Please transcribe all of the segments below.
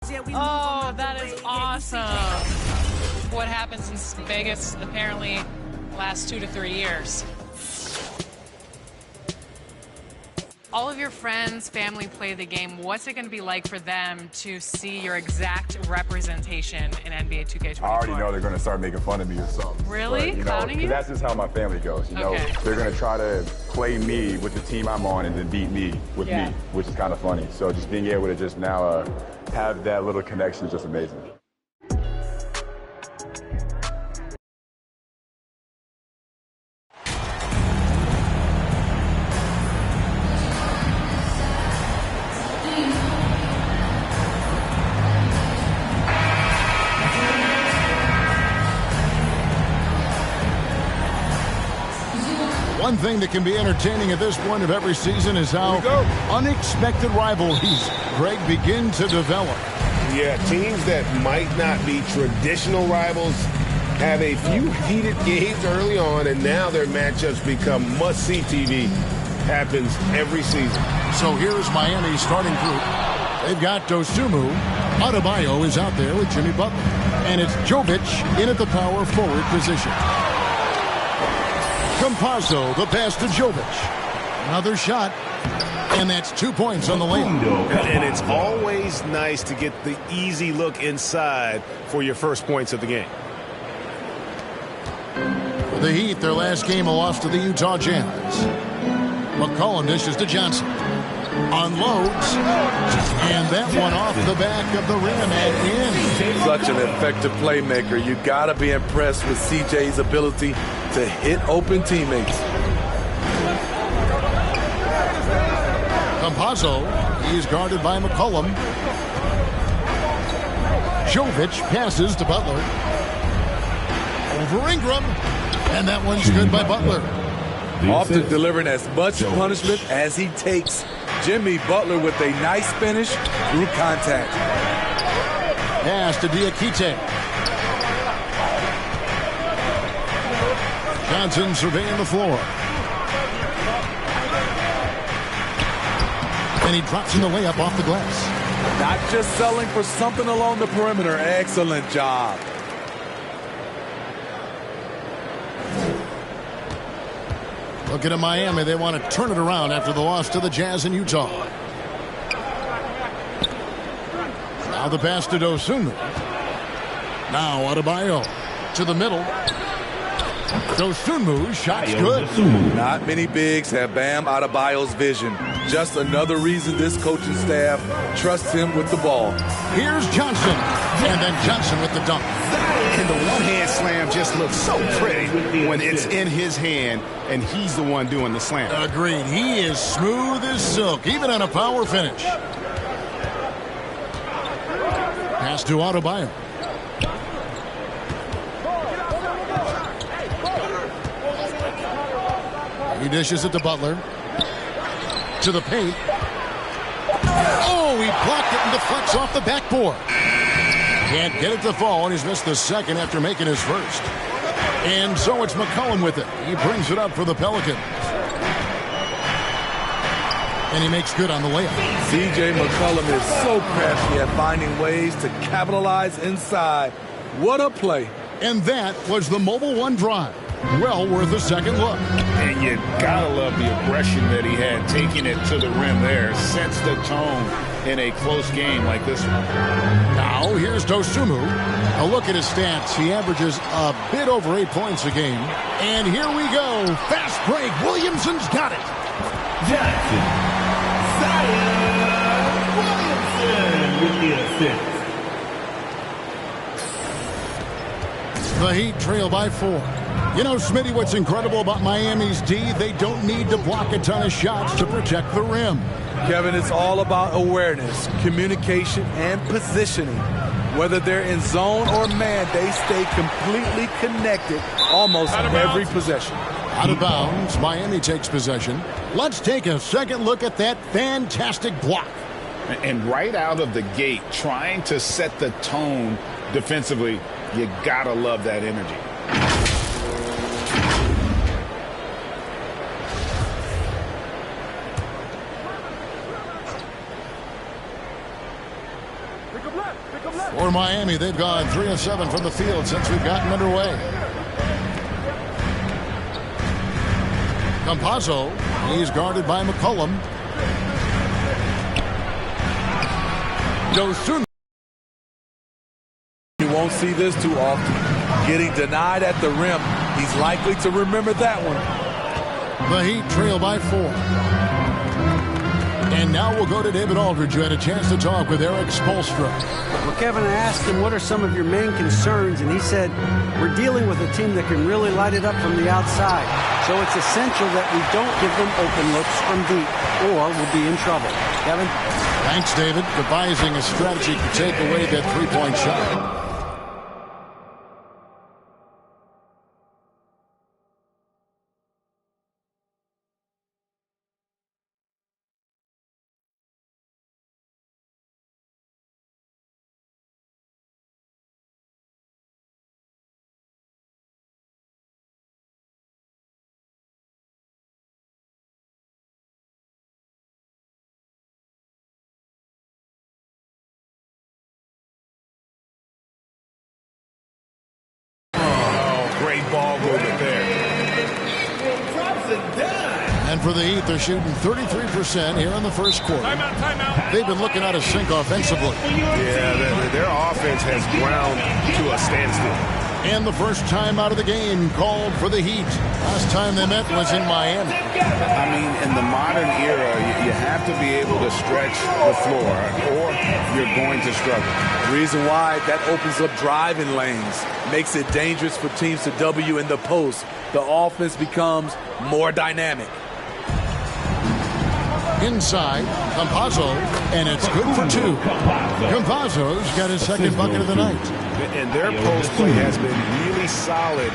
Oh, that is awesome. What happens in Vegas apparently lasts 2 to 3 years. All of your friends, family play the game. What's it going to be like for them to see your exact representation in NBA 2K24? I already know they're going to start making fun of me or something. Really? But, Clowning you? That's just how my family goes. You know, they're going to try to play me with the team I'm on and then beat me with me, which is kind of funny. So just being able to just now have that little connection is just amazing. One thing that can be entertaining at this point of every season is how unexpected rivalries, Greg, begin to develop. Yeah, teams that might not be traditional rivals have a few heated games early on, and now their matchups become must-see TV. Happens every season. So here's Miami's starting group. They've got Dosunmu. Adebayo is out there with Jimmy Butler. And it's Jovic in at the power forward position. Campazzo, the pass to Jovic. Another shot. And that's 2 points on the layup. And it's always nice to get the easy look inside for your first points of the game. For the Heat, their last game, a loss to the Utah Jazz. McCollum dishes to Johnson. Unloads. And that one off the back of the rim and in. Such an effective playmaker. You got to be impressed with CJ's ability to hit open teammates. Campazzo, he's guarded by McCollum. Jovic passes to Butler. Over Ingram. And that one's good by Butler. Often delivering as much punishment as he takes. Jimmy Butler with a nice finish through contact. Pass to Diakite. Johnson surveying the floor. And he drops in the layup off the glass. Not just selling for something along the perimeter. Excellent job. Looking at Miami, they want to turn it around after the loss to the Jazz in Utah. Now the pass to Dosunmu. Now Adebayo to the middle. Dosunmu, shot's good. Not many bigs have Bam Adebayo's vision. Just another reason this coaching staff trusts him with the ball. Here's Johnson. And then Johnson with the dunk. And the one-hand slam just looks so pretty when it's in his hand and he's the one doing the slam. Agreed. He is smooth as silk, even on a power finish. Pass to Adebayo. He dishes it to Butler. To the paint. Oh, he blocked it and deflects off the backboard. Can't get it to fall, and he's missed the second after making his first. And so it's McCollum with it. He brings it up for the Pelicans. And he makes good on the layup. C.J. McCollum is so crafty at finding ways to capitalize inside. What a play. And that was the Mobile One drive. Well worth a second look. And you gotta love the aggression that he had, taking it to the rim there. Sets the tone in a close game like this one. Now here's Dosunmu. A look at his stats. He averages a bit over 8 points a game. And here we go. Fast break. Williamson's got it. Jackson. Zion Williamson with the assist. The Heat trail by 4. You know, Smitty, what's incredible about Miami's D? They don't need to block a ton of shots to protect the rim. Kevin, it's all about awareness, communication, and positioning. Whether they're in zone or man, they stay completely connected almost every possession. Out of bounds, Miami takes possession. Let's take a second look at that fantastic block. And right out of the gate, trying to set the tone defensively, you gotta love that energy. For Miami, they've gone 3 of 7 from the field since we've gotten underway. Campazzo, he's guarded by McCollum. Goes through. You won't see this too often. Getting denied at the rim. He's likely to remember that one. The Heat trail by 4. And now we'll go to David Aldridge, who had a chance to talk with Eric Spoelstra. Well, Kevin, I asked him, what are some of your main concerns? And he said, we're dealing with a team that can really light it up from the outside. So it's essential that we don't give them open looks from deep, or we'll be in trouble. Kevin? Thanks, David. Devising a strategy to take away that three-point shot. Great ball movement there. And for the Heat, they're shooting 33% here in the first quarter. Timeout. They've been looking out of sync offensively. Yeah, their offense has ground to a standstill. And the first time out of the game called for the Heat. Last time they met was in Miami. I mean, in the modern era, you have to be able to stretch the floor or you're going to struggle. Reason why, that opens up driving lanes. Makes it dangerous for teams to W in the post. The offense becomes more dynamic. Inside, Campazzo, and it's good for 2. Campazzo's got his second bucket of the night. And their post play has been really solid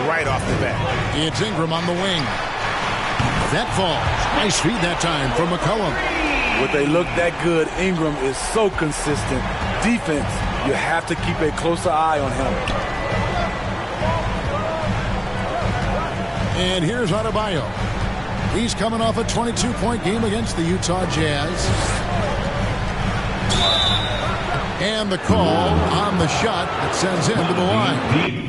right off the bat. It's Ingram on the wing. That falls. Nice feed that time from McCollum. When they look that good, Ingram is so consistent. Defense, you have to keep a closer eye on him. And here's Adebayo. He's coming off a 22-point game against the Utah Jazz. And the call on the shot that sends him to the line.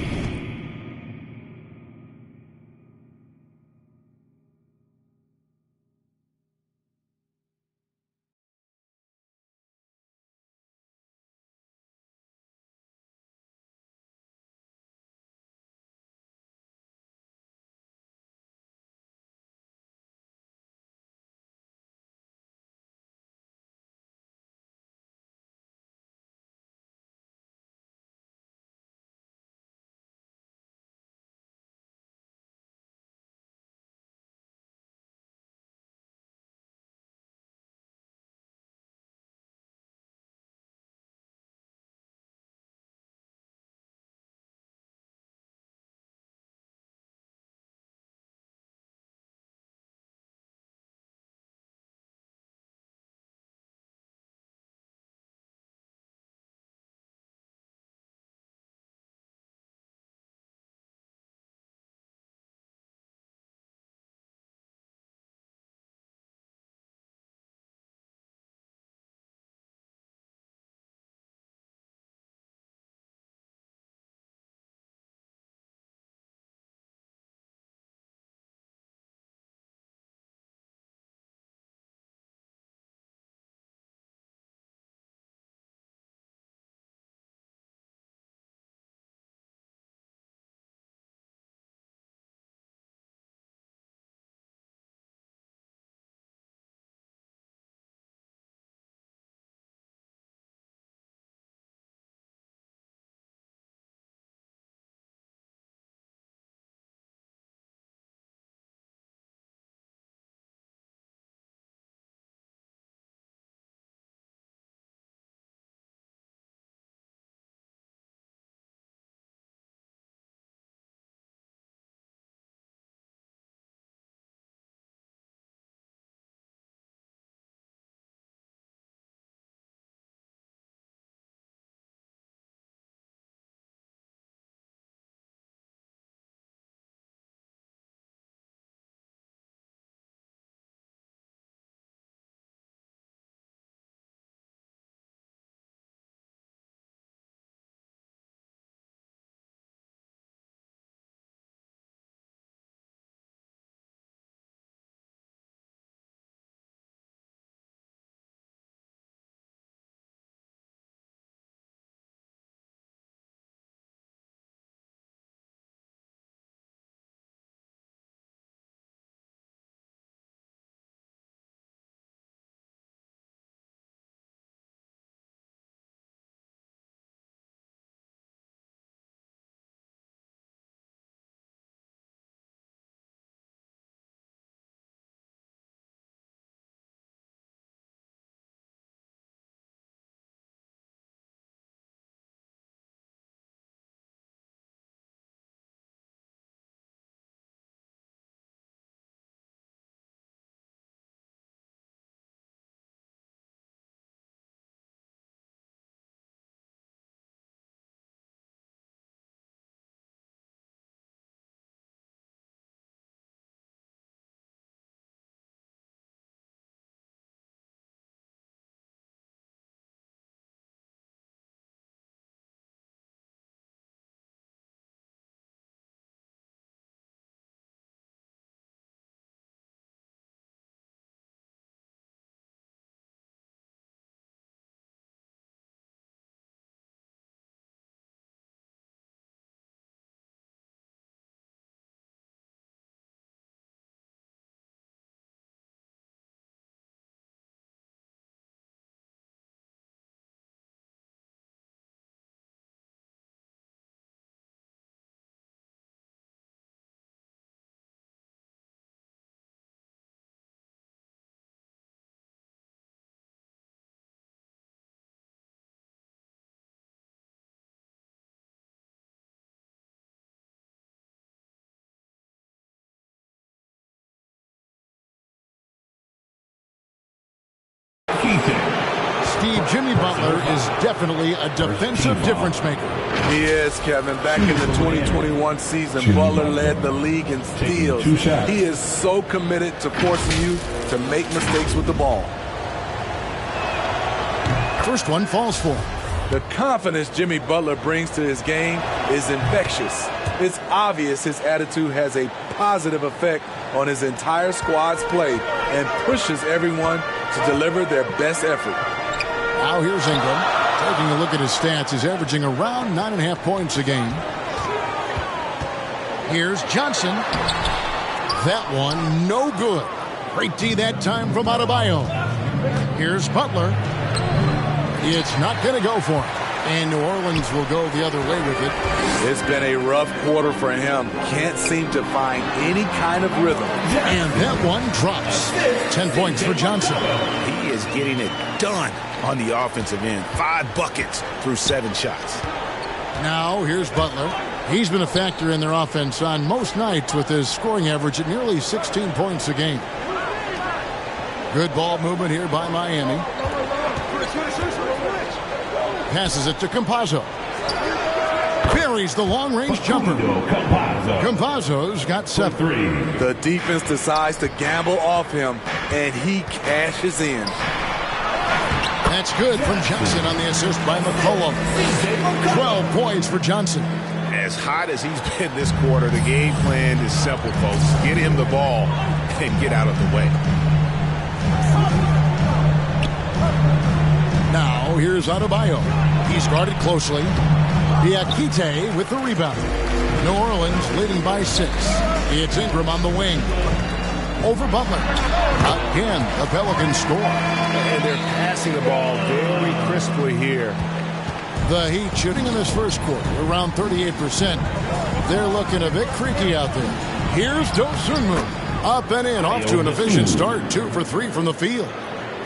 Steve, Jimmy Butler is definitely a defensive difference maker. He is, Kevin. Back in the 2021 season, Butler led the league in steals. He is so committed to forcing you to make mistakes with the ball. First one falls for him. The confidence Jimmy Butler brings to his game is infectious. It's obvious his attitude has a positive effect on his entire squad's play and pushes everyone to deliver their best effort. Now here's Ingram. Taking a look at his stats, he's averaging around 9.5 points a game. Here's Johnson. That one, no good. Great D that time from Adebayo. Here's Butler. It's not going to go for him. And New Orleans will go the other way with it. It's been a rough quarter for him. Can't seem to find any kind of rhythm. And that one drops. 10 points for Johnson. He is getting it done on the offensive end. 5 buckets through 7 shots. Now here's Butler. He's been a factor in their offense on most nights with his scoring average at nearly 16 points a game. Good ball movement here by Miami. Passes it to Campazzo. Buries the long-range jumper. Campazzo's got 7. The defense decides to gamble off him, and he cashes in. That's good from Johnson on the assist by McCollum. 12 points for Johnson. As hot as he's been this quarter, the game plan is simple, folks. Get him the ball and get out of the way. Now, here's Adebayo. He's guarded closely. Diakite with the rebound. New Orleans leading by 6. It's Ingram on the wing. Over Butler. Again, the Pelicans score. And they're passing the ball very crisply here. The Heat shooting in this first quarter around 38%. They're looking a bit creaky out there. Here's Dosunmu. Up and in, off to an efficient start. 2 for 3 from the field.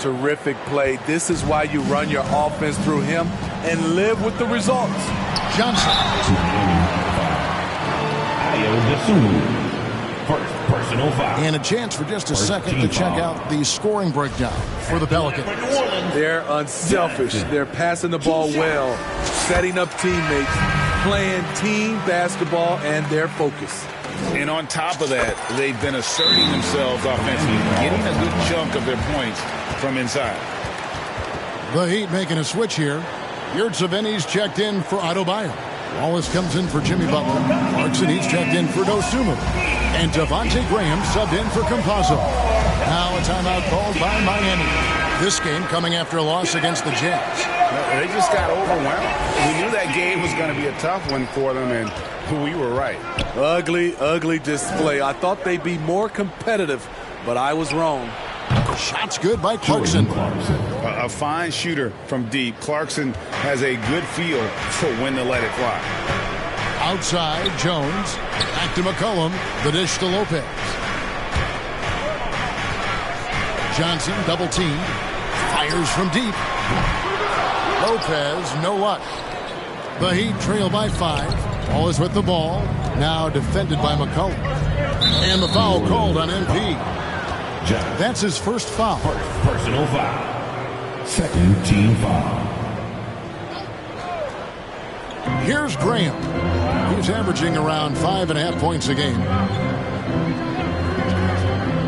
Terrific play. This is why you run your offense through him and live with the results. Johnson. First personal foul. And a chance for just a second to check out the scoring breakdown for the Pelicans. They're unselfish. They're passing the ball well, setting up teammates, playing team basketball, and their focus. And on top of that, they've been asserting themselves offensively, getting a good chunk of their points from inside. The Heat making a switch here. Yurtseven's checked in for Adebayo. Wallace comes in for Jimmy Butler. Clarkson, he's checked in for Dosunmu. And Devontae Graham subbed in for Campazzo. Now a timeout called by Miami. This game coming after a loss against the Jazz. They just got overwhelmed. We knew that game was going to be a tough one for them, and we were right. Ugly, ugly display. I thought they'd be more competitive, but I was wrong. Shot's good by Clarkson. A fine shooter from deep. Clarkson has a good feel for when to let it fly. Outside, Jones. Back to McCollum. The dish to Lopez. Johnson double teamed. Fires from deep. Lopez, no luck. The Heat trail by 5. Wallace with the ball. Now defended by McCollum. And the foul called on MP. That's his first foul. Personal foul. Second team foul. Here's Graham. He's averaging around 5.5 points a game.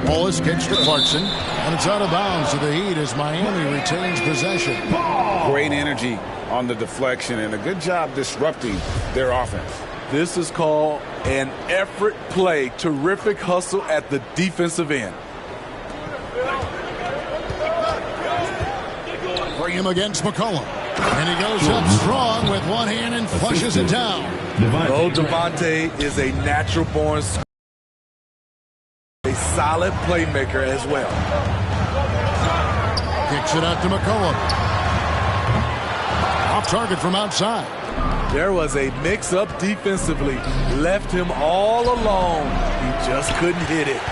Wallace kicks to Clarkson, and it's out of bounds to the Heat as Miami retains possession. Great energy on the deflection and a good job disrupting their offense. This is called an effort play. Terrific hustle at the defensive end. Graham against McCollum. And he goes up strong with one hand and flushes it down. Devontae is a natural-born scorer. A solid playmaker as well. Kicks it out to McCollum. Off target from outside. There was a mix-up defensively. Left him all alone. He just couldn't hit it.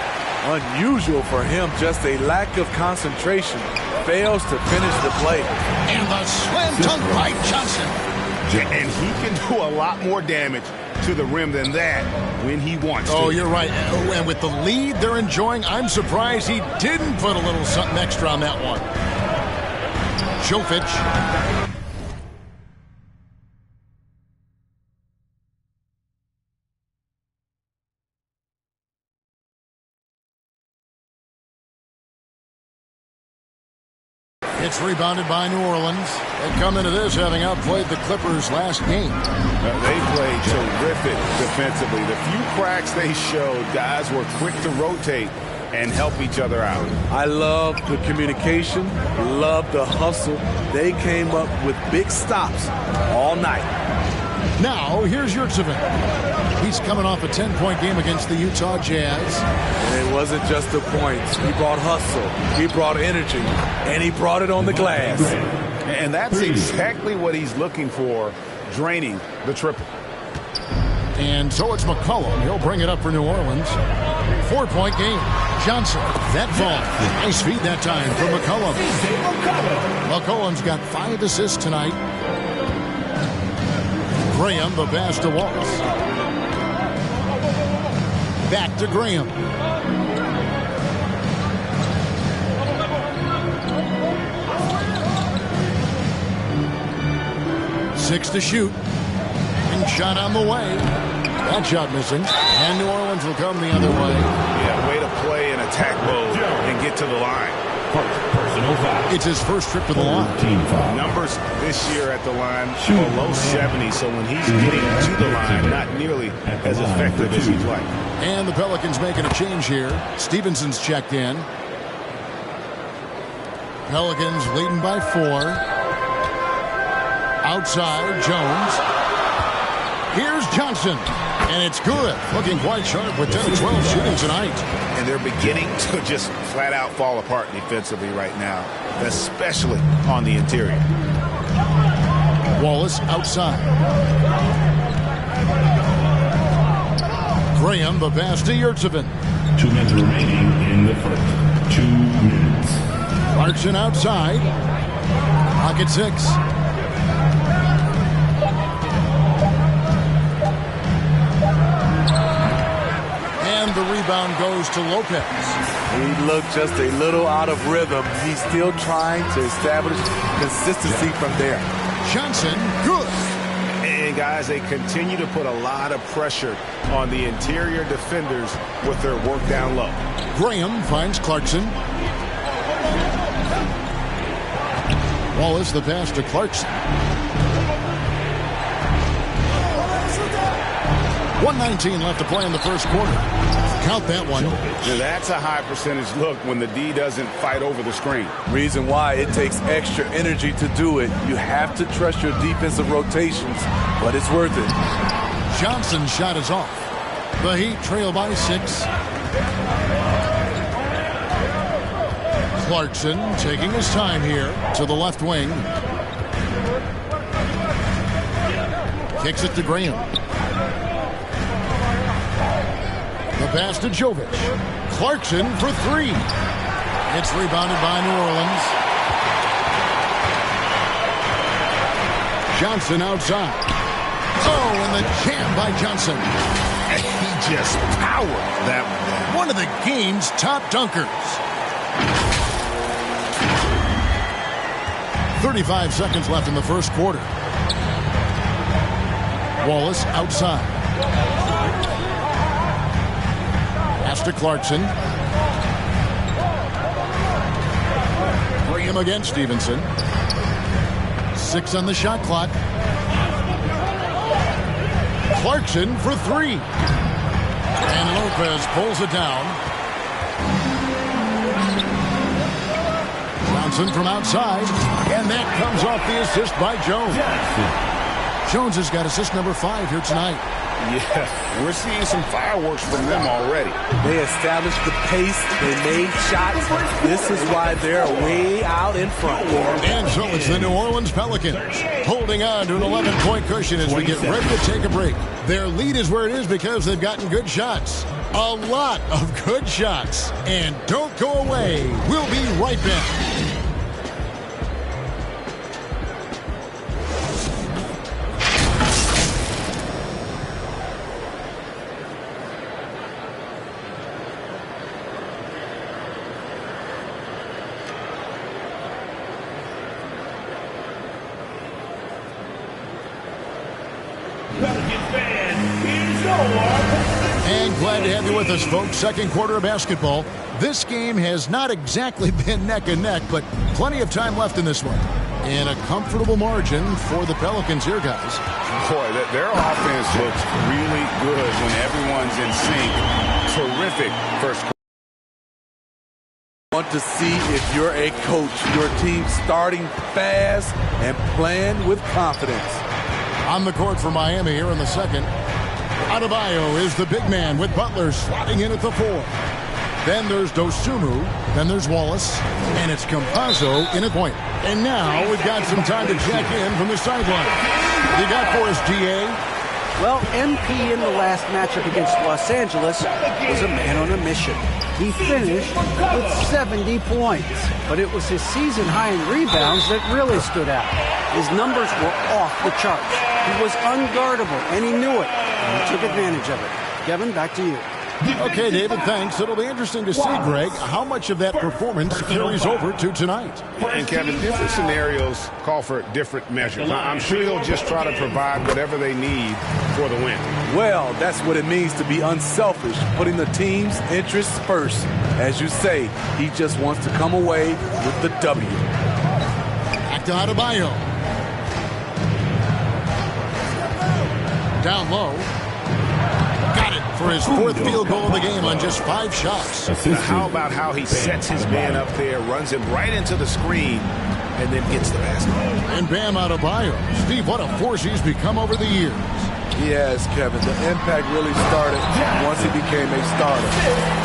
Unusual for him, just a lack of concentration. Fails to finish the play. And the slam dunk by Johnson. And he can do a lot more damage to the rim than that when he wants to. Oh, you're right. And with the lead they're enjoying, I'm surprised he didn't put a little something extra on that one. Jovic. It's rebounded by New Orleans. They come into this having outplayed the Clippers last game. They played terrific defensively. The few cracks they showed, guys were quick to rotate and help each other out. I love the communication, love the hustle. They came up with big stops all night. Now, here's Yurtseven. He's coming off a 10-point game against the Utah Jazz. And it wasn't just the points. He brought hustle, he brought energy, and he brought it on the glass. And that's exactly what he's looking for, draining the triple. And so it's McCollum. He'll bring it up for New Orleans. 4-point game. Johnson, that ball. Nice feed that time for McCollum. McCollum's got 5 assists tonight. Graham, the pass to Wallace. Back to Graham. Six to shoot. And shot on the way. That shot missing. And New Orleans will come the other way. Yeah, way to play in attack mode and get to the line. Personal foul. It's his first trip to the line. Team foul. Numbers this year at the line below 70, so when he's getting to the line, not nearly as effective as he'd like. And the Pelicans making a change here. Stevenson's checked in. Pelicans leading by 4. Outside, Jones. Here's Johnson. And it's good. Looking quite sharp with 10 of 12 shooting tonight. And they're beginning to just flat out fall apart defensively right now, especially on the interior. Wallace outside. Graham, the pass to Yurtseven. 2 minutes remaining in the first. 2 minutes. Clarkson outside. Pocket 6. And the rebound goes to Lopez. He looked just a little out of rhythm. He's still trying to establish consistency from there. Johnson, good. And guys, they continue to put a lot of pressure on the interior defenders with their work down low. Graham finds Clarkson. Wallace, the pass to Clarkson. 1:19 left to play in the first quarter. Count that one. Now that's a high percentage look when the D doesn't fight over the screen. Reason why it takes extra energy to do it. You have to trust your defensive rotations, but it's worth it. Johnson's shot is off. The Heat trail by 6. Clarkson taking his time here to the left wing. Kicks it to Graham. The pass to Jovic. Clarkson for 3. It's rebounded by New Orleans. Johnson outside. Oh, and the jam by Johnson. He just powered that one. One of the game's top dunkers. 35 seconds left in the first quarter. Wallace outside. Pass to Clarkson. Graham against Stevenson. 6 on the shot clock. Clarkson for 3. And Lopez pulls it down. Johnson from outside. And that comes off the assist by Jones. Jones has got assist number 5 here tonight. Yeah, we're seeing some fireworks from them already. They established the pace. They made shots. This is why they're way out in front. And so it's the New Orleans Pelicans holding on to an 11-point cushion as we get ready to take a break. Their lead is where it is because they've gotten good shots. A lot of good shots. And don't go away. We'll be right back. And glad to have you with us, folks. Second quarter of basketball. This game has not exactly been neck and neck, but plenty of time left in this one. And a comfortable margin for the Pelicans here, guys. Boy, their offense looks really good when everyone's in sync. Terrific first quarter. Want to see if you're a coach, your team starting fast and playing with confidence. On the court for Miami here in the second. Adebayo is the big man with Butler slotting in at the 4. Then there's Dosunmu. Then there's Wallace. And it's Campazzo in at point. And now we've got some time to check in from the sideline. What do you got for us, GA? Well, MP in the last matchup against Los Angeles was a man on a mission. He finished with 70 points, but it was his season high in rebounds that really stood out. His numbers were off the charts. He was unguardable, and he knew it, and he took advantage of it. Kevin, back to you. Okay, David, thanks. It'll be interesting to see, Greg, how much of that performance carries over to tonight. And, Kevin, different scenarios call for different measures. I'm sure he'll just try to provide whatever they need for the win. Well, that's what it means to be unselfish, putting the team's interests first. As you say, he just wants to come away with the W. Back to Adebayo. Down low. Got it for his 4th field goal of the game on just 5 shots. How about how he sets his man up there, runs him right into the screen, and then gets the basket. And Bam Adebayo. Steve, what a force he's become over the years. Yes, Kevin, the impact really started once he became a starter.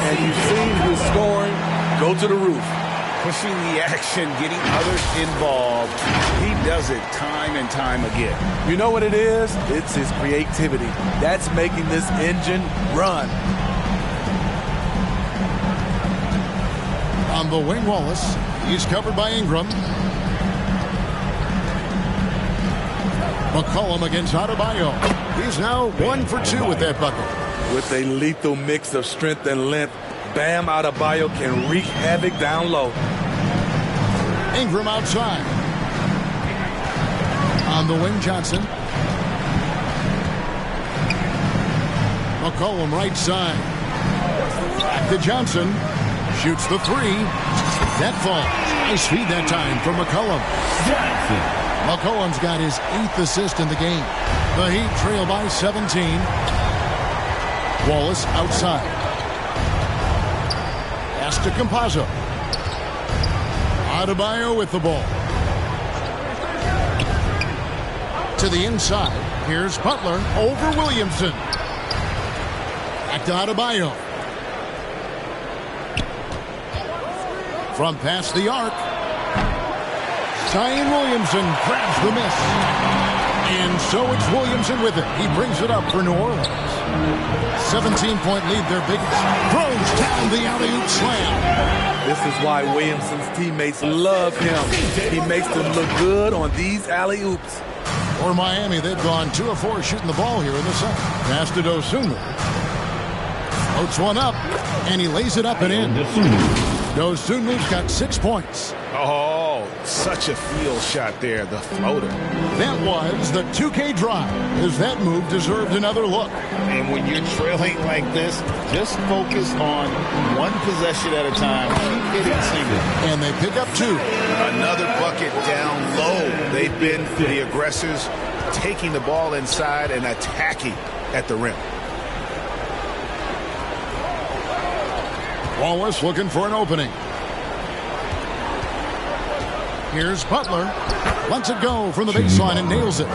And you've seen his scoring go to the roof. Pushing the action, getting others involved. He does it time and time again. You know what it is? It's his creativity. That's making this engine run. On the wing, Wallace. He's covered by Ingram. McCollum against Adebayo. He's now 1 for 2 with that bucket. With a lethal mix of strength and length, Bam Adebayo can wreak havoc down low. Ingram outside. On the wing, Johnson. McCollum right side. Back to Johnson. Shoots the 3. That falls. Nice feed that time from McCollum. McCollum's got his 8th assist in the game. The Heat trail by 17. Wallace outside. Pass to Campazzo. Adebayo with the ball. To the inside. Here's Butler over Williamson. Back to Adebayo. From past the arc. Zion Williamson grabs the miss. And so it's Williamson with it. He brings it up for New Orleans. 17-point lead, their biggest. Throws down the alley-oop slam. This is why Williamson's teammates love him. He makes them look good on these alley-oops. For Miami, they've gone 2 of 4 shooting the ball here in the second. Pass to Dosunmu. Floats one up, and he lays it up and in. Dosunmu's got 6 points. Oh, such a field shot there, the floater. That was the 2K drive, as that move deserved another look. And when you're trailing like this, just focus on one possession at a time. Keep hitting singles. And they pick up 2. Another bucket down low. They've been the aggressors, taking the ball inside and attacking at the rim. Wallace looking for an opening. Here's Butler. Lets it go from the baseline and nails it.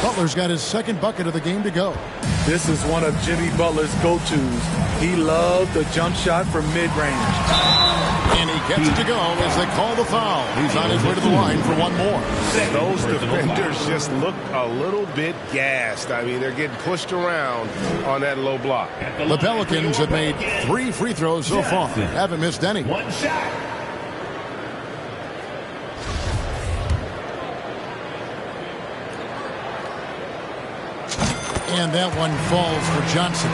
Butler's got his 2nd bucket of the game to go. This is one of Jimmy Butler's go-tos. He loved the jump shot from mid-range. And he gets it to go as they call the foul. He's on his way to the line for one more. Those defenders just look a little bit gassed. I mean, they're getting pushed around on that low block. The Pelicans have made 3 free throws so far. Haven't missed any. One shot. And that one falls for Johnson.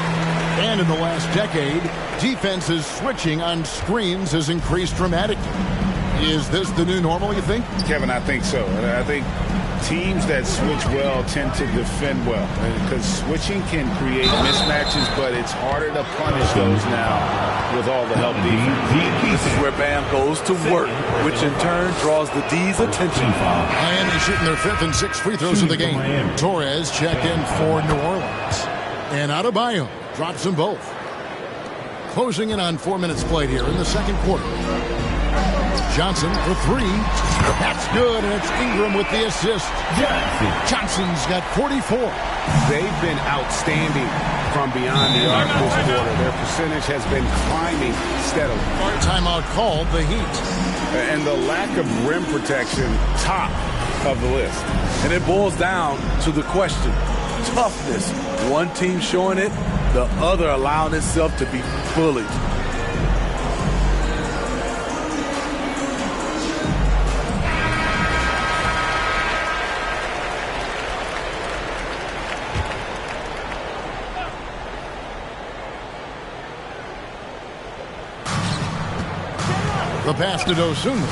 And in the last decade, defenses switching on screens has increased dramatically. Is this the new normal, you think? Kevin, I think so. And I think Teams that switch well tend to defend well because switching can create mismatches, but it's harder to punish those now with all the help defense. This is where Bam goes to work, which in turn draws the D's attention. Miami shooting their 5th and 6th free throws of the game. Torres checked in for New Orleans. And Adebayo drops them both. Closing in on 4 minutes played here in the second quarter. Johnson for 3. That's good, and it's Ingram with the assist. Johnson's got 44. They've been outstanding from beyond the arc this quarter. Their percentage has been climbing steadily. Timeout called, the Heat. And the lack of rim protection, top of the list. And it boils down to the question. Toughness. One team showing it, the other allowing itself to be bullied. The pass to Dosunmu.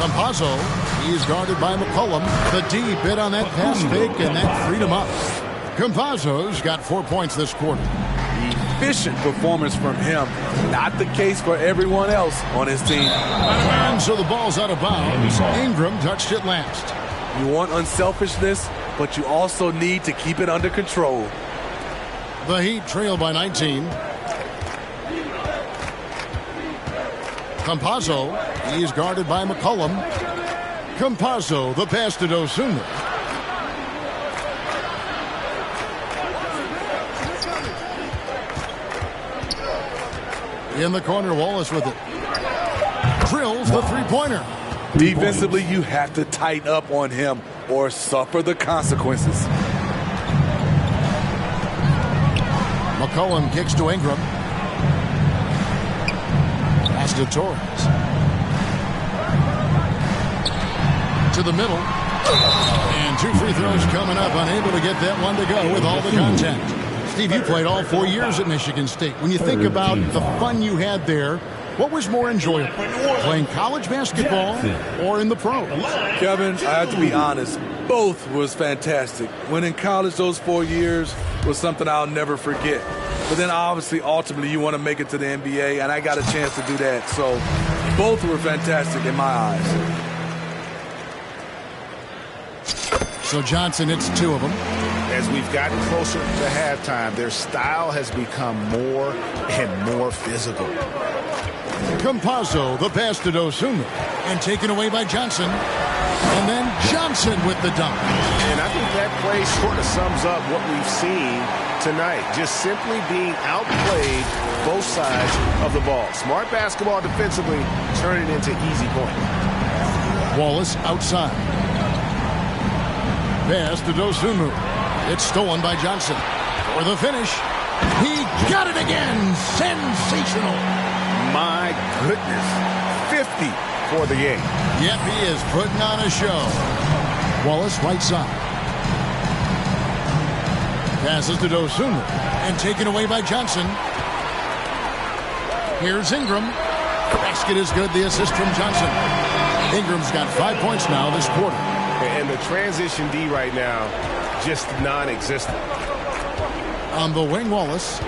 Campazzo, he's guarded by McCollum. The D bit on that pass fake, and that freed him up. Campazzo's got 4 points this quarter. Efficient performance from him. Not the case for everyone else on his team. And so the ball's out of bounds. Ingram touched it last. You want unselfishness, but you also need to keep it under control. The Heat trail by 19. Campazzo, he's guarded by McCollum. Campazzo, the pass to Dosunmu. In the corner, Wallace with it. Drills the three-pointer. Defensively, you have to tighten up on him or suffer the consequences. McCollum kicks to Ingram. Pass to Torres. To the middle. And 2 free throws coming up. Unable to get that one to go with all the contact. Steve, you played all 4 years at Michigan State. When you think about the fun you had there, what was more enjoyable, playing college basketball or in the pros? Kevin, I have to be honest, both was fantastic. When in college, those 4 years was something I'll never forget. But then obviously, ultimately, you want to make it to the NBA, and I got a chance to do that. So both were fantastic in my eyes. So Johnson hits 2 of them. As we've gotten closer to halftime, their style has become more and more physical. Campazzo, the pass to Dosunmu, and taken away by Johnson. And then Johnson with the dunk. And I think that play sort of sums up what we've seen tonight. Just simply being outplayed both sides of the ball. Smart basketball defensively, turning into easy points. Wallace outside. Pass to Dosunmu. It's stolen by Johnson. For the finish, he got it again. Sensational. My goodness. 50 for the game. Yep, he is putting on a show. Wallace right side. Passes to Dosunmu and taken away by Johnson. Here's Ingram. Basket is good. The assist from Johnson. Ingram's got 5 points now this quarter. And the transition D right now, just non-existent. On the wing, Wallace.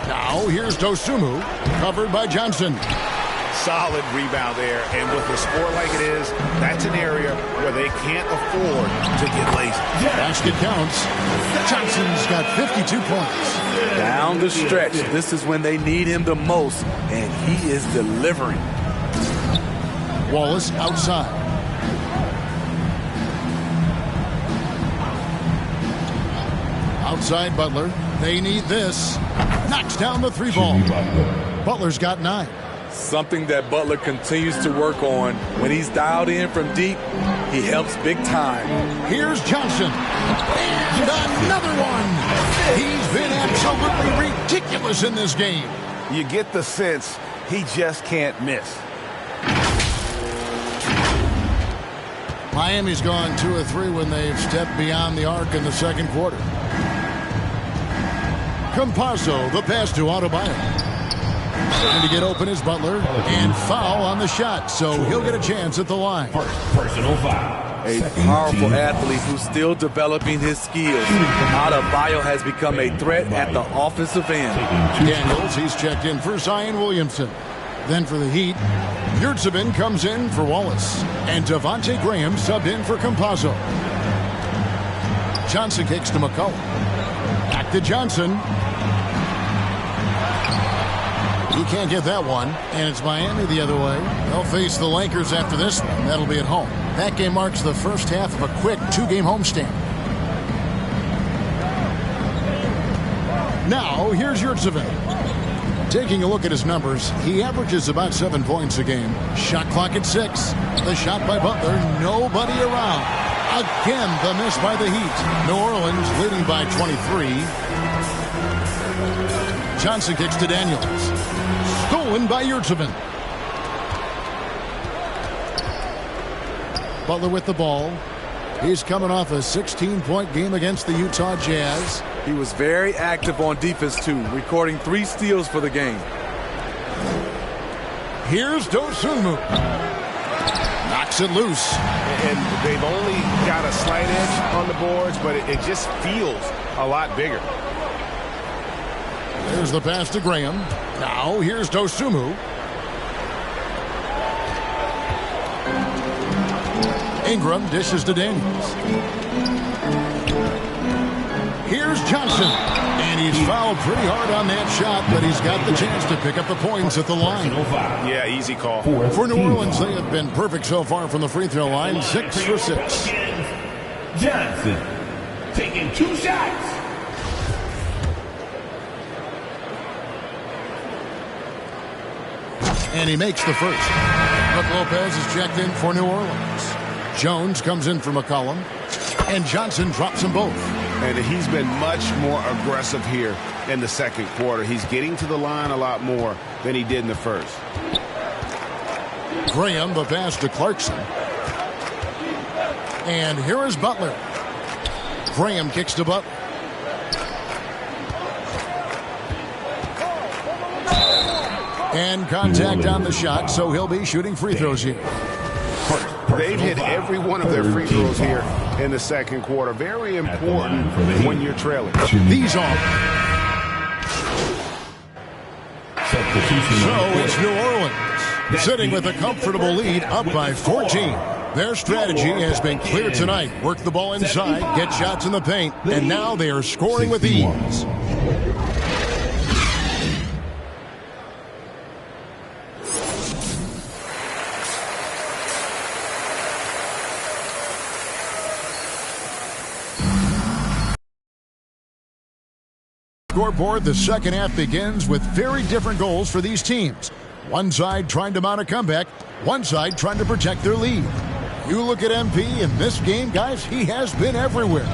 Now here's Dosunmu, covered by Johnson. Solid rebound there, and with the score like it is, that's an area where they can't afford to get lazy. Basket counts. Johnson's got 52 points. Down the stretch, this is when they need him the most, and he is delivering. Wallace outside. Outside Butler. They need this. Knocks down the 3 ball. Butler's got 9. Something that Butler continues to work on. When he's dialed in from deep, he helps big time. Here's Johnson. And another one. He's been absolutely ridiculous in this game. You get the sense he just can't miss. Miami's gone 2 of 3 when they've stepped beyond the arc in the second quarter. Campazzo, the pass to Adebayo. Trying to get open is Butler, and foul on the shot, so he'll get a chance at the line. Personal foul. A powerful athlete who's still developing his skills. Adebayo has become a threat at the offensive end. Daniels, he's checked in for Zion Williamson. Then for the Heat, Yurtsevin comes in for Wallace. And Devontae Graham subbed in for Campazzo. Johnson kicks to McCollum. Back to Johnson. He can't get that one. And it's Miami the other way. They'll face the Lakers after this one. That'll be at home. That game marks the first half of a quick two-game homestand. Now, here's Yurtsevin. Taking a look at his numbers, he averages about 7 points a game. Shot clock at 6. The shot by Butler, nobody around. Again, the miss by the Heat. New Orleans leading by 23. Johnson kicks to Daniels. Stolen by Yurtsevin. Butler with the ball. He's coming off a 16-point game against the Utah Jazz. He was very active on defense, too, recording 3 steals for the game. Here's Dosunmu. Knocks it loose. And they've only got a slight edge on the boards, but it just feels a lot bigger. There's the pass to Graham. Now here's Dosunmu. Ingram dishes to Daniels. Here's Johnson. And he's fouled pretty hard on that shot, but he's got the chance to pick up the points at the line. Yeah, easy call. For New Orleans, they have been perfect so far from the free throw line. 6 for 6. Johnson taking 2 shots. And he makes the first. Brook Lopez is checked in for New Orleans. Jones comes in for McCollum. And Johnson drops them both. And he's been much more aggressive here in the second quarter. He's getting to the line a lot more than he did in the first. Graham, the pass to Clarkson. And here is Butler. Graham kicks to Butler. And contact on the shot, so he'll be shooting free throws here. They've hit every one of their free throws here in the second quarter. Very important when you're trailing. These are. So it's New Orleans sitting with a comfortable lead up by 14. Their strategy has been clear tonight. Work the ball inside, get shots in the paint, and now they are scoring with ease. Scoreboard, the second half begins with very different goals for these teams. One side trying to mount a comeback, one side trying to protect their lead. You look at MP in this game, guys, he has been everywhere.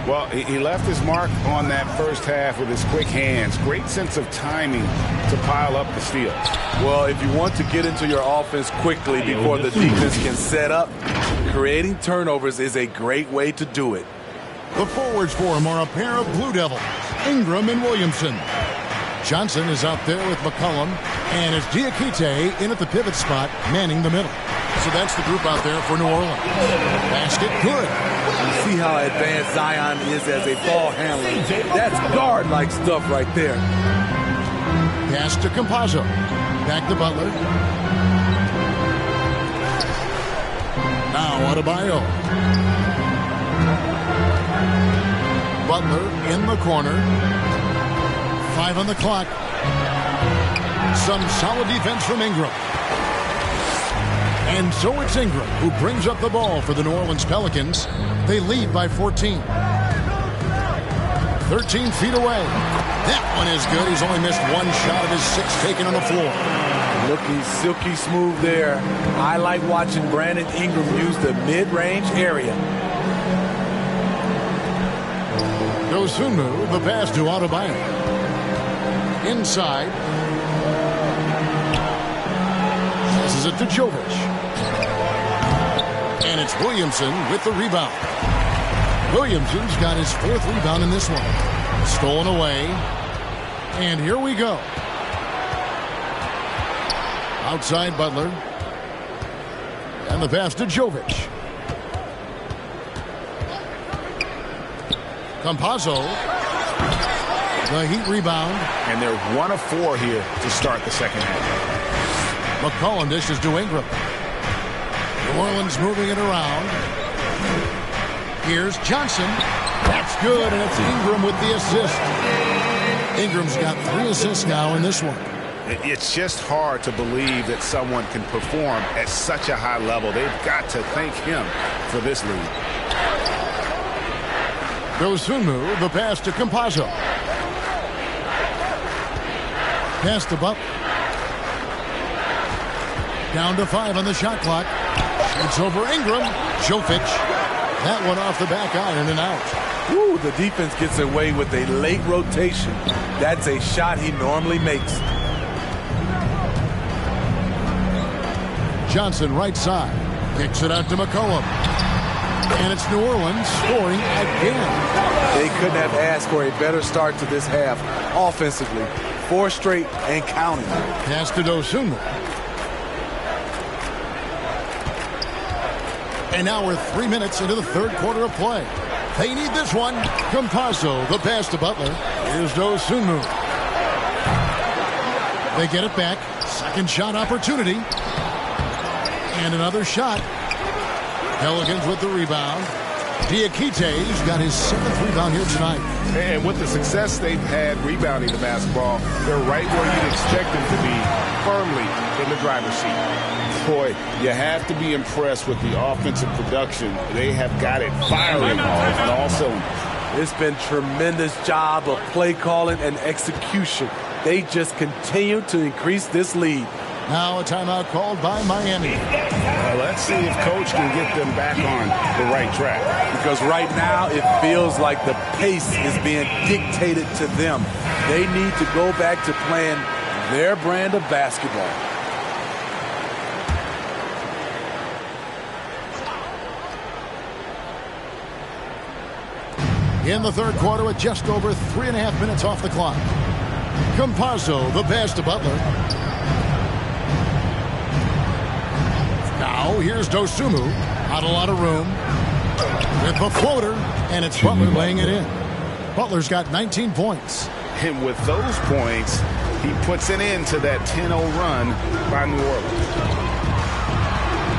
Well, he left his mark on that first half with his quick hands. Great sense of timing to pile up the steals. Well, if you want to get into your offense quickly before the defense can set up, creating turnovers is a great way to do it. The forwards for him are a pair of Blue Devils, Ingram and Williamson. Johnson is out there with McCollum, and it's Diakite in at the pivot spot, manning the middle. So that's the group out there for New Orleans. Basket good. You see how advanced Zion is as a ball handler. That's guard-like stuff right there. Pass to Campazzo. Back to Butler. Now Adebayo. Butler in the corner. 5 on the clock. Some solid defense from Ingram. And so it's Ingram who brings up the ball for the New Orleans Pelicans. They lead by 14. 13 feet away. That one is good. He's only missed 1 shot of his 6 taken on the floor. Looking silky smooth there. I like watching Brandon Ingram use the mid-range area. Dosunmu, the pass to Adebayo. Inside. Passes it to Jovic. And it's Williamson with the rebound. Williamson's got his 4th rebound in this one. Stolen away. And here we go. Outside Butler. And the pass to Jovic. Campazzo. The Heat rebound. And they're 1 of 4 here to start the second half. McCollum dishes to Ingram. New Orleans moving it around. Here's Johnson. That's good, and it's Ingram with the assist. Ingram's got 3 assists now in this one. It's just hard to believe that someone can perform at such a high level. They've got to thank him for this lead. Dosunmu, the pass to Campazzo. Pass to Butler. Down to 5 on the shot clock. It's over Ingram. Jovic. That one off the back iron and out. Ooh, the defense gets away with a late rotation. That's a shot he normally makes. Johnson right side. Kicks it out to McCollum. And it's New Orleans scoring again. They couldn't have asked for a better start to this half offensively. 4 straight and counting. Pass to Dosunmu. And now we're 3 minutes into the third quarter of play. They need this one. Campazzo, the pass to Butler. Here's Dosunmu. They get it back. Second shot opportunity. And another shot. Pelicans with the rebound. Diakite's got his 7th rebound here tonight. And with the success they've had rebounding the basketball, they're right where you'd expect them to be, firmly in the driver's seat. Boy, you have to be impressed with the offensive production. They have got it firing on all cylinders. It's been tremendous job of play calling and execution. They just continue to increase this lead. Now a timeout called by Miami. Let's see if Coach can get them back on the right track. Because right now it feels like the pace is being dictated to them. They need to go back to playing their brand of basketball. In the third quarter with just over 3.5 minutes off the clock. Campazzo, the pass to Butler. Now here's Dosunmu. Not a lot of room. With the floater, and it's Butler laying it in. Butler's got 19 points. And with those points, he puts an end to that 10-0 run by New Orleans.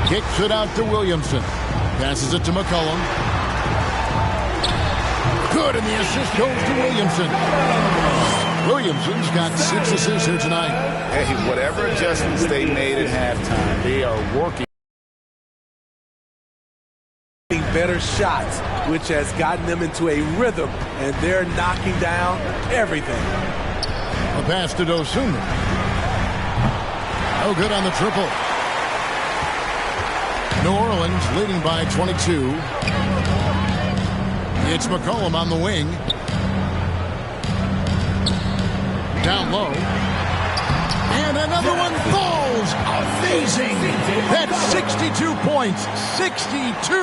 Kicks it out to Williamson. Passes it to McCollum. Good, and the assist goes to Williamson. Williamson's got 6 assists here tonight. Hey, whatever adjustments they made at halftime, they are working. Better shots, which has gotten them into a rhythm, and they're knocking down everything. A pass to Dosunmu. No good on the triple. New Orleans leading by 22. It's McCollum on the wing. Down low. And another one falls. Amazing. That's 62 points. 62.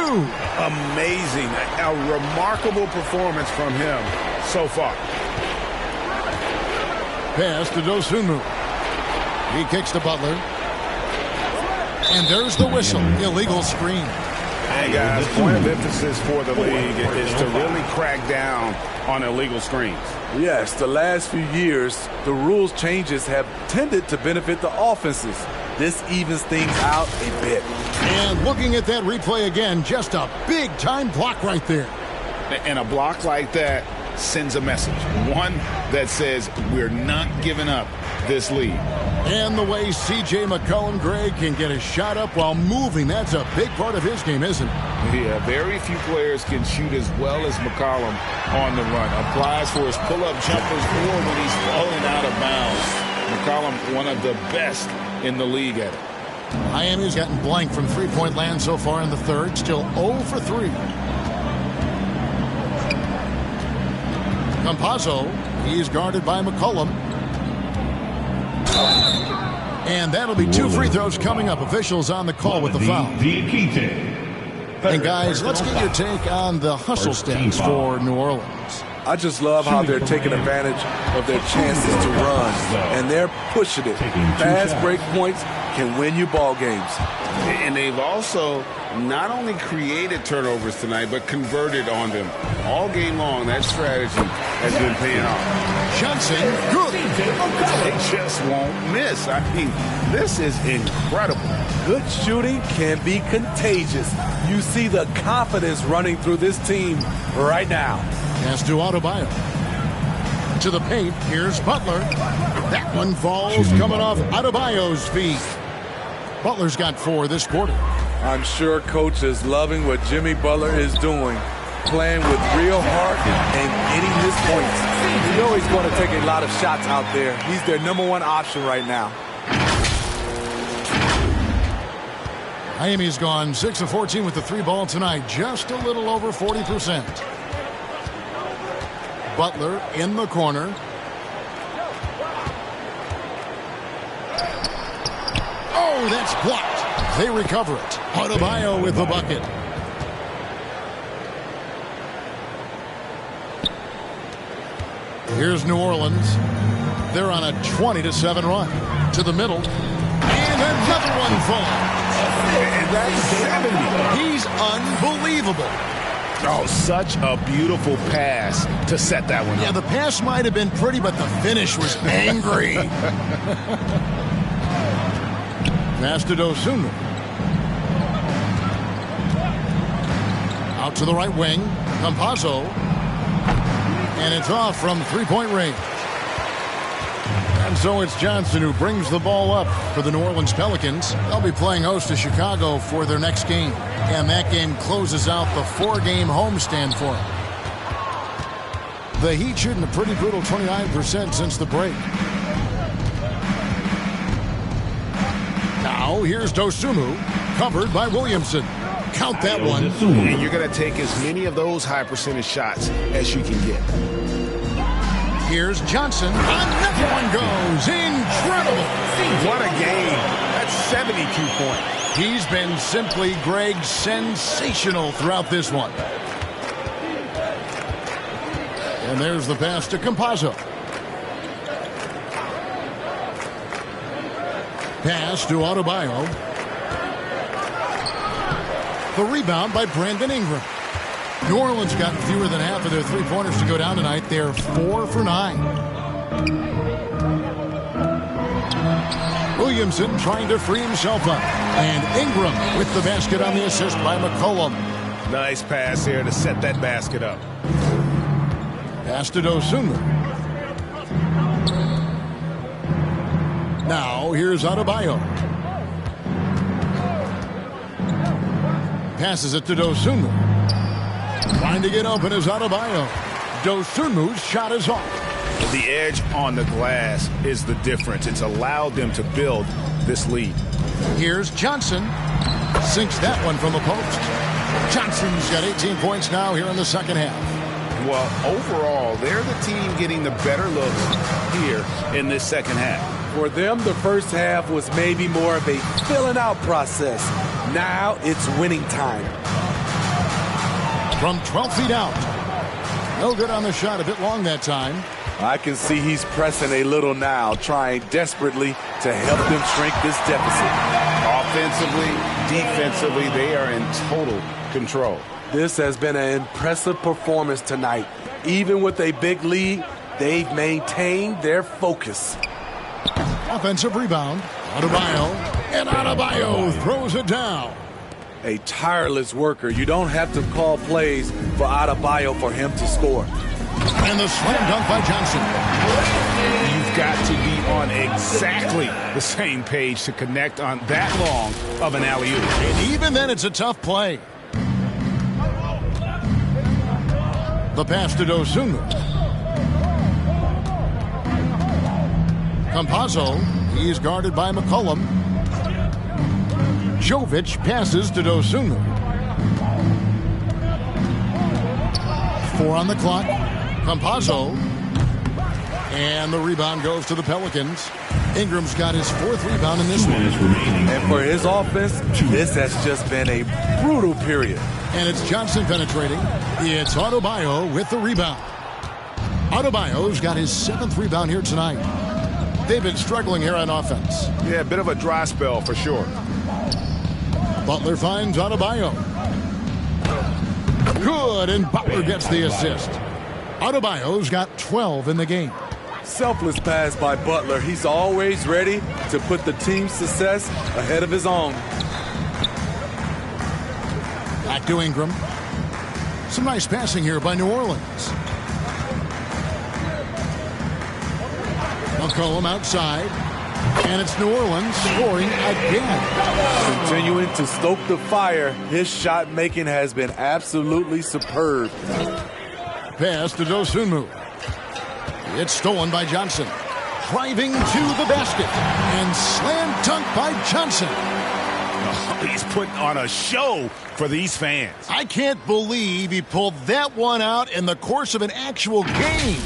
Amazing. A remarkable performance from him so far. Pass to Dosunmu. He kicks to Butler. And there's the whistle. Illegal screen. Hey, guys, point of emphasis for the league is to really crack down on illegal screens. Yes, the last few years, the rules changes have tended to benefit the offenses. This evens things out a bit. And looking at that replay again, just a big-time block right there. And a block like that sends a message. One that says we're not giving up this lead. And the way C.J. McCollum, Greg, can get a shot up while moving, that's a big part of his game, isn't it? Yeah, very few players can shoot as well as McCollum on the run. Applies for his pull-up jumpers or when he's falling out of bounds. McCollum, one of the best in the league at it. Miami's gotten blank from three-point land so far in the third. Still 0 for 3. Campazzo, he's guarded by McCollum. And that'll be 2 free throws coming up. Officials on the call with the foul. And guys, let's get your take on the hustle stats for New Orleans. I just love how they're taking advantage of their chances to run, and they're pushing it. Fast break points can win you ball games. And they've also not only created turnovers tonight, but converted on them. All game long, that strategy has been paying off. Johnson, good. They just won't miss. I mean, this is incredible. Good shooting can be contagious. You see the confidence running through this team right now. Pass to Adebayo. To the paint, here's Butler. That one falls coming off Adebayo's feet. Butler's got 4 this quarter. I'm sure Coach is loving what Jimmy Butler is doing, playing with real heart and getting his points. You know he's going to take a lot of shots out there. He's their #1 option right now. Miami's gone 6 of 14 with the 3-ball tonight, just a little over 40%. Butler in the corner. Oh, that's blocked. They recover it. Adebayo with the bucket. Here's New Orleans. They're on a 20-7 run. To the middle. And another one falls. And that's 70. He's unbelievable. Oh, such a beautiful pass to set that one up. Yeah, the pass might have been pretty, but the finish was angry. Pass to Dosunmu. Out to the right wing. Campazzo. And it's off from three-point range. And so it's Johnson who brings the ball up for the New Orleans Pelicans. They'll be playing host to Chicago for their next game. And that game closes out the 4-game homestand for them. The Heat shooting a pretty brutal 29% since the break. Now here's Dosunmu, covered by Williamson. Count that one. And you're going to take as many of those high-percentage shots as you can get. Here's Johnson. Another one goes. Incredible. What a game. That's 72 points. He's been simply, Greg, sensational throughout this one. And there's the pass to Campazzo. Pass to Adebayo. The rebound by Brandon Ingram. New Orleans got fewer than half of their three-pointers to go down tonight. They're 4 for 9. Williamson trying to free himself up. And Ingram with the basket on the assist by McCollum. Nice pass here to set that basket up. Pass to Dosunmu. Now here's Adebayo. Passes it to Dosunmu. Trying to get open is Adebayo. Dosunmu's shot is off. The edge on the glass is the difference. It's allowed them to build this lead. Here's Johnson. Sinks that one from the post. Johnson's got 18 points now here in the second half. Well, overall, they're the team getting the better looks here in this second half. For them, the first half was maybe more of a filling out process. Now it's winning time. From 12 feet out. No good on the shot. A bit long that time. I can see he's pressing a little now, trying desperately to help them shrink this deficit. Offensively, defensively, they are in total control. This has been an impressive performance tonight. Even with a big lead, they've maintained their focus. Offensive rebound. Adebayo. And Adebayo throws it down. A tireless worker. You don't have to call plays for Adebayo for him to score. And the slam dunk by Johnson. You've got to be on exactly the same page to connect on that long of an alley-oop. And even then, it's a tough play. The pass to Dosunmu. Campazzo. He's guarded by McCollum. Jovic passes to Dosunmu. 4 on the clock. Campazzo. And the rebound goes to the Pelicans. Ingram's got his 4th rebound in this one. And for his offense, this has just been a brutal period. And it's Johnson penetrating. It's Adebayo with the rebound. Adebayo's got his 7th rebound here tonight. They've been struggling here on offense. Yeah, a bit of a dry spell for sure. Butler finds Adebayo. Good, and Butler gets the assist. Adebayo's got 12 in the game. Selfless pass by Butler. He's always ready to put the team's success ahead of his own. Back to Ingram. Some nice passing here by New Orleans. McCollum outside. And it's New Orleans scoring again. Continuing to stoke the fire. His shot making has been absolutely superb. Pass to Dosunmu. It's stolen by Johnson. Driving to the basket. And slam dunk by Johnson. Oh, he's putting on a show for these fans. I can't believe he pulled that one out in the course of an actual game.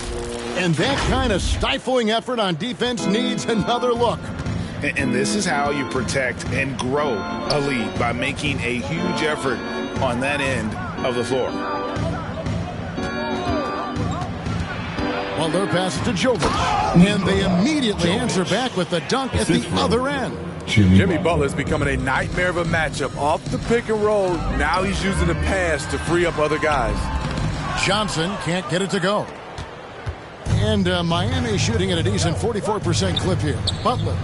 And that kind of stifling effort on defense needs another look. And this is how you protect and grow a lead, by making a huge effort on that end of the floor. Butler passes to Jovic. And they immediately answer back with the dunk at the other end. Jimmy Butler's becoming a nightmare of a matchup. Off the pick and roll, now he's using the pass to free up other guys. Johnson can't get it to go. And Miami shooting at a decent 44% clip here. Butler.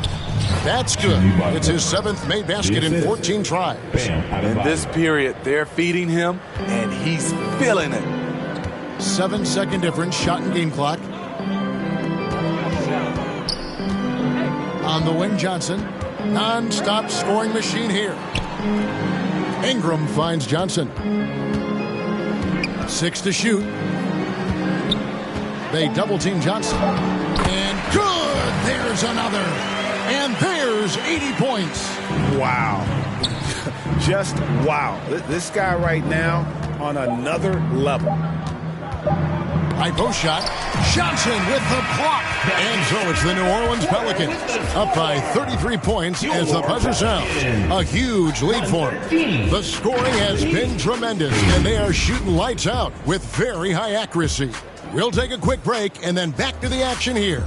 That's good. It's his 7th made basket in 14 tries. In this period, they're feeding him, and he's feeling it. 7-second difference, shot and game clock. On the wing, Johnson. Non-stop scoring machine here. Ingram finds Johnson. 6 to shoot. They double-team Johnson. And good! There's another. And there's 80 points. Wow. Just wow. This guy right now on another level. High post shot. Johnson with the block. And so it's the New Orleans Pelicans up by 33 points as the buzzer sounds. A huge lead for them. The scoring has been tremendous, and they are shooting lights out with very high accuracy. We'll take a quick break and then back to the action here.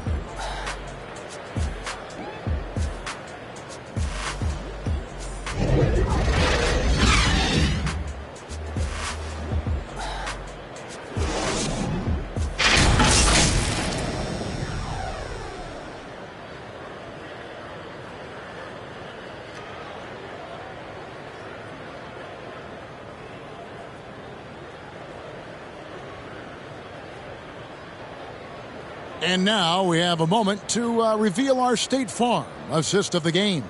And now we have a moment to reveal our State Farm assist of the game.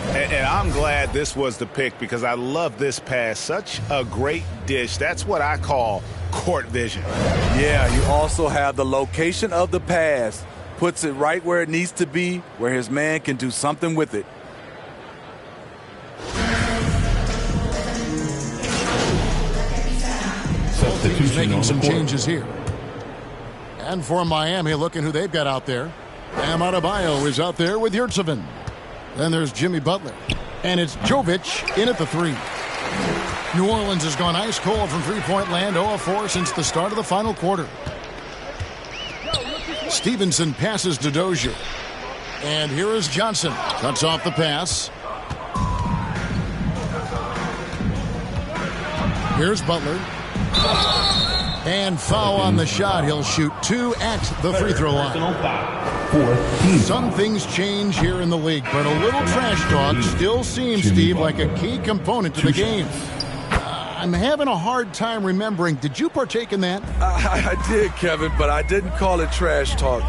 And I'm glad this was the pick, because I love this pass. Such a great dish. That's what I call court vision. Yeah, you also have the location of the pass. Puts it right where it needs to be, where his man can do something with it. He's making some changes here. And for Miami, looking who they've got out there. Bam Adebayo is out there with Yurtseven. Then there's Jimmy Butler. And it's Jovic in at the 3. New Orleans has gone ice cold from three-point land, 0 of 4 since the start of the final quarter. Stevenson passes to Dozier. And here is Johnson. Cuts off the pass. Here's Butler. And foul on the shot. He'll shoot 2 at the free throw line. Some things change here in the league, but a little trash talk still seems, Steve, like a key component to the game. I'm having a hard time remembering. Did you partake in that? I did, Kevin, but I didn't call it trash talk.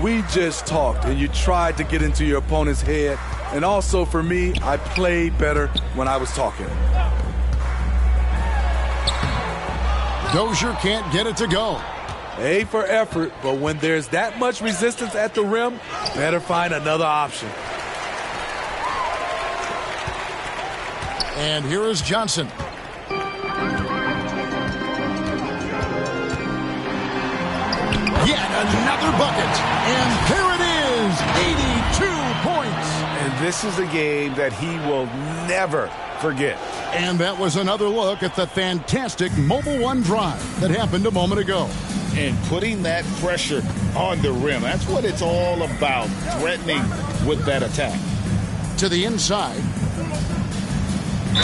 We just talked, and you tried to get into your opponent's head. And also, for me, I played better when I was talking. Dozier can't get it to go. A for effort, but when there's that much resistance at the rim, better find another option. And here is Johnson. Yet another bucket. And there it is, 82 points. And this is a game that he will never forget. And that was another look at the fantastic Mobile One drive that happened a moment ago. and putting that pressure on the rim. That's what it's all about, threatening with that attack. To the inside.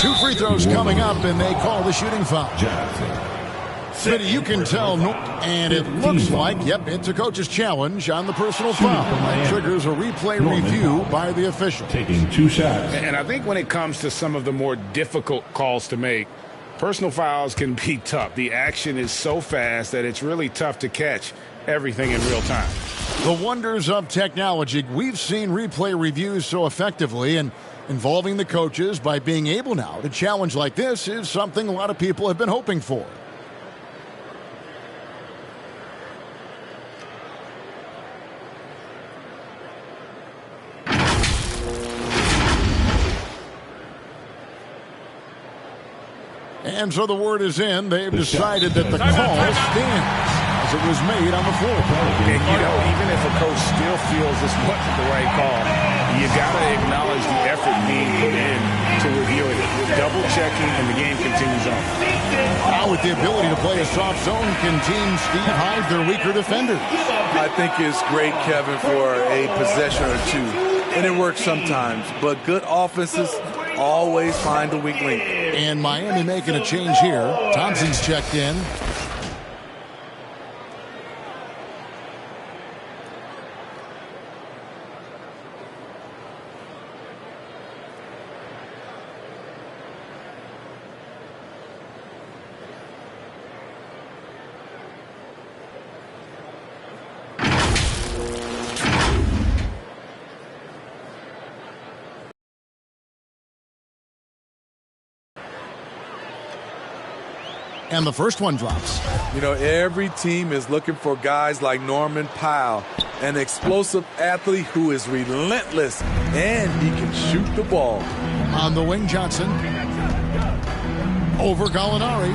2 free throws coming up, and they call the shooting foul. But you can tell, and it looks like, yep, it's a coach's challenge on the personal foul. That triggers a replay review by the official. Taking 2 shots. And I think when it comes to some of the more difficult calls to make, personal fouls can be tough. The action is so fast that it's really tough to catch everything in real time. The wonders of technology. We've seen replay reviews so effectively, and involving the coaches by being able now to challenge like this is something a lot of people have been hoping for. And so the word is in. They've decided that the call stands as it was made on the floor. And, you know, even if a coach still feels this wasn't the right call, you got to acknowledge the effort being put in to review it. Double-checking, and the game continues on. Now with the ability to play a soft zone, can Team Steve hide their weaker defenders? I think it's great, Kevin, for a possession or two. And it works sometimes, but good offenses always find a weak link. And Miami making a change here. Thompson's checked in. And the first one drops. You know, every team is looking for guys like Norman Powell, an explosive athlete who is relentless, and he can shoot the ball. On the wing, Johnson. Over Gallinari.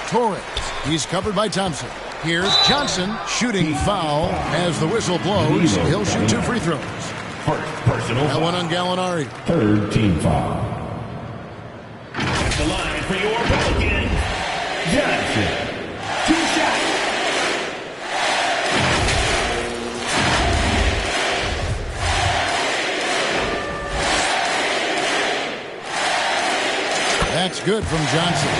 Torres. He's covered by Thompson. Here's Johnson. Shooting foul as the whistle blows. He'll shoot 2 free throws. Personal. That one on Gallinari. 3rd team foul. At the line for your Pelicans, Johnson. 2 shots. That's good from Johnson.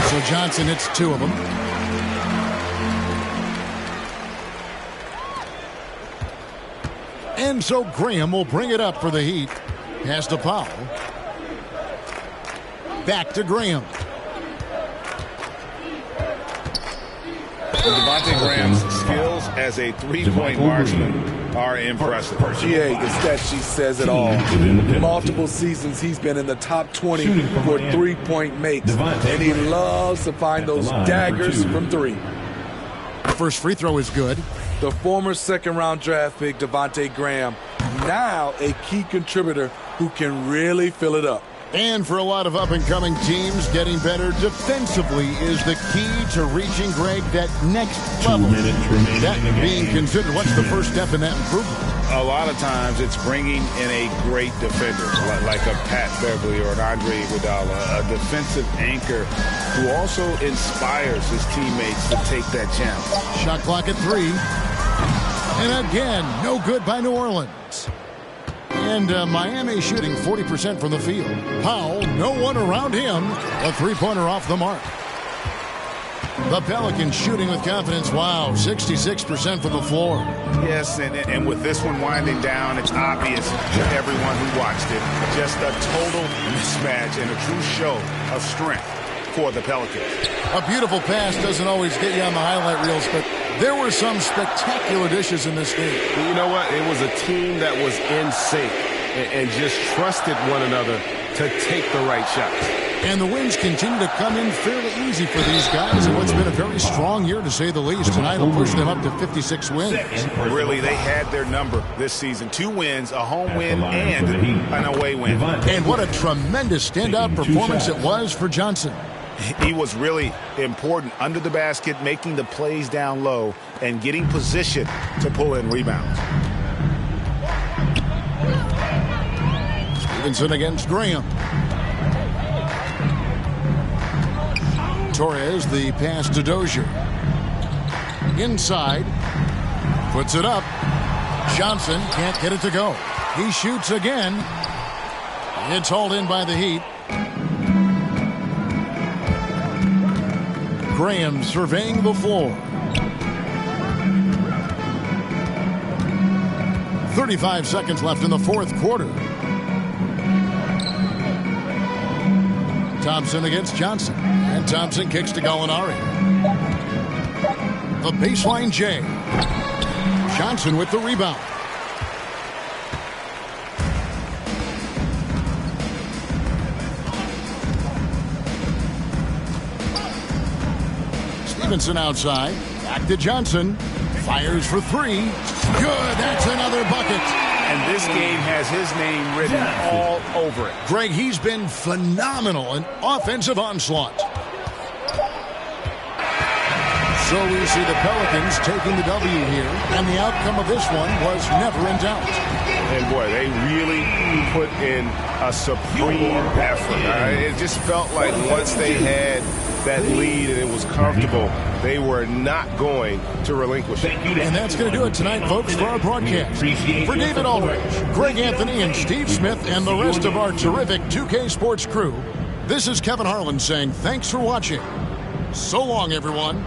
So Johnson hits 2 of them. And so Graham will bring it up for the Heat. Pass to Powell. Back to Graham. Devontae Graham's skills as a three-point marksman are impressive. GA, the stat sheet says it all. Multiple seasons he's been in the top 20 for three-point makes, and he loves to find those daggers from 3. First free throw is good. The former second-round draft pick, Devontae Graham, now a key contributor who can really fill it up. And for a lot of up-and-coming teams, getting better defensively is the key to reaching, Greg, that next level. That being considered, what's the first step in that improvement? A lot of times it's bringing in a great defender, like a Pat Beverly or an Andre Iguodala, a defensive anchor who also inspires his teammates to take that challenge. Shot clock at 3. And again, no good by New Orleans. And Miami shooting 40% from the field. Powell, no one around him. A three-pointer off the mark. The Pelicans shooting with confidence. Wow, 66% from the floor. Yes, and with this one winding down, it's obvious to everyone who watched it. Just a total mismatch and a true show of strength for the Pelicans. A beautiful pass doesn't always get you on the highlight reels, but there were some spectacular dishes in this game. You know what? It was a team that was in sync and just trusted one another to take the right shots. And the wins continue to come in fairly easy for these guys in what's been a very strong year, to say the least. Tonight will push them up to 56 wins. Really, they had their number this season. 2 wins, a home win, and an away win. And what a tremendous standout performance it was for Johnson. He was really important under the basket, making the plays down low and getting position to pull in rebounds. Stevenson against Graham. Torres, the pass to Dozier. Inside. Puts it up. Johnson can't get it to go. He shoots again. It's hauled in by the Heat. Graham surveying the floor. 35 seconds left in the fourth quarter. Thompson against Johnson. And Thompson kicks to Gallinari. The baseline J. Johnson with the rebound. Stevenson outside. Back to Johnson. Fires for three. Good. That's another bucket. And this game has his name written all over it. Greg, he's been phenomenal in offensive onslaught. So we see the Pelicans taking the W here, and the outcome of this one was never in doubt. And boy, they really put in a supreme effort. It just felt like once they had that lead and it was comfortable, they were not going to relinquish it. And that's going to do it tonight, folks, for our broadcast. For David Aldridge, Greg Anthony, and Steve Smith, and the rest of our terrific 2K Sports crew, this is Kevin Harlan saying thanks for watching. So long, everyone.